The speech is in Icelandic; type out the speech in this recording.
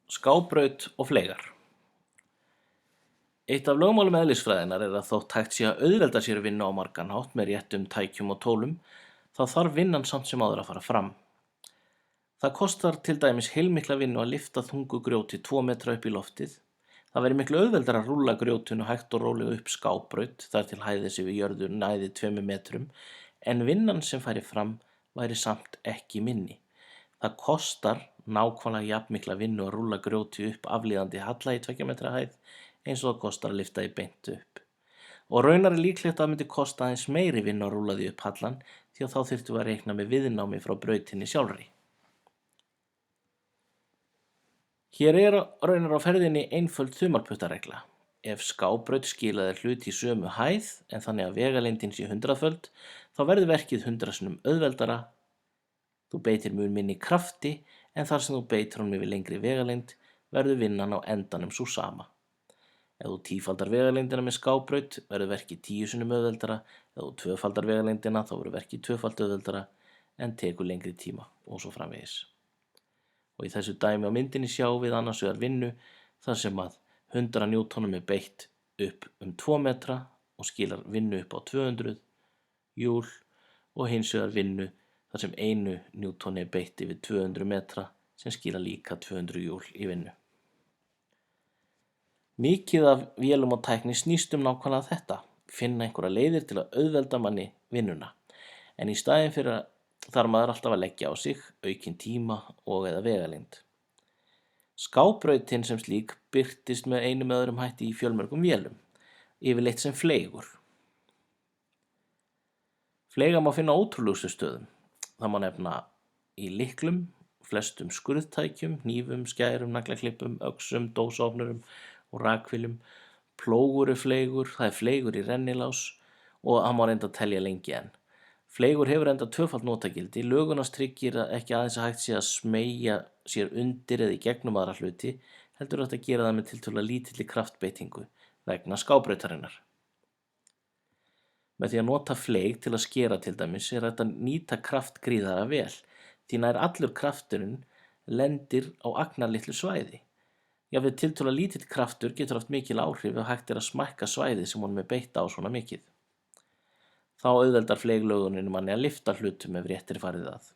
Skábraut og fleygar. Eitt af lögmálum eðlisfræðinnar að þótt hægt sé að auðvelda sér vinnu á margan hátt með réttum tækjum og tólum, þá þarf vinnan samt sem áður að fara fram. Það kostar til dæmis heilmikla vinnu að lyfta þungu grjóti 2 metra upp í loftið. Það væri miklu auðveldara að rúlla grjótinu hægt og rólega upp skábraut þar til hæðis yfir jörðu næði 2 metrum, en vinnan sem færi fram væri samt ekki minni. Það kostar nákvæmlega jafnmikla vinnu að rúlla grjóti upp aflíðandi halla í 2 metra hæð eins og það kostar að lyfta því beint upp. Og raunar er líklegt að það myndi kosta aðeins meiri vinnu að rúlla því upp hallan því að þá þyrftum við að reikna með viðnámi frá brautinni sjálfri. Hér er raunar á ferðinni einföld þumalputtaregla. Ef skábraut skilaði hlut í sömu hæð en þannig að vegalengdin sé 100-föld, þá verður verkið 100 sinnum auðveldara. Þú beitir mun minni krafti en þar sem þú beitir honum yfir lengri vegalengd verður vinnan á endanum sú sama. Ef þú tífaldar vegalengdina með skábraut verður verkið 10 sinnum auðveldara, ef þú tvöfaldar vegalengdina þá verður verkið 2-falt auðveldara en tekur lengri tíma og svo framvegis. Og í þessu dæmi á myndinni sjáum við annars vegar vinnu þar sem að 100 newtonum er beitt upp 2 metra og skilar vinnu upp á 200 júl og hins vegar vinnu þar sem 1 newton er beitt yfir 200 metra sem skilar líka 200 júl í vinnu. Mikið af vélum og tækni snýst nákvæmlega þetta, finna einhverja leiðir til að auðvelda manni vinnuna, en í staðinn fyrir að þarf maður alltaf að leggja á sig aukinn tíma og eða vegalengd. Skábrautin sem slík birtist með einum eða öðrum hætti í fjölmörgum vélum, yfirleitt sem fleygur. Fleyga má finna á ótrúlegustu stöðum. Það má nefna í lyklum, flestum skurðtækjum, hnífum, skærum, naglaklippum, öxum, dósaopnurum og rakvílum. Plógur er fleygur, það er fleygur í rennilás og það má reynda að telja lengi enn. Fleygur hefur enda 2-falt notagildi. Lögunars tryggir ekki aðeins að hægt sé að smeygja sér undir eða í gegnum aðra hluti, heldur hægt að gera það með tiltölulega lítilli kraftbeitingu vegna skábrautarinnar. Með því að nota fleyg til að skera til dæmis er hægt að nýta kraft gríðara vel, því nær allur krafturinn lendir á agnarlitlu svæði. Jafnvel tiltölulega lítill kraftur getur haft mikil áhrif ef hægt er að smækka svæðið sem honum er beitt á svona mikið. Þá auðveldar fleyglögunin manni að lyfta hlutum ef rétt er farið að.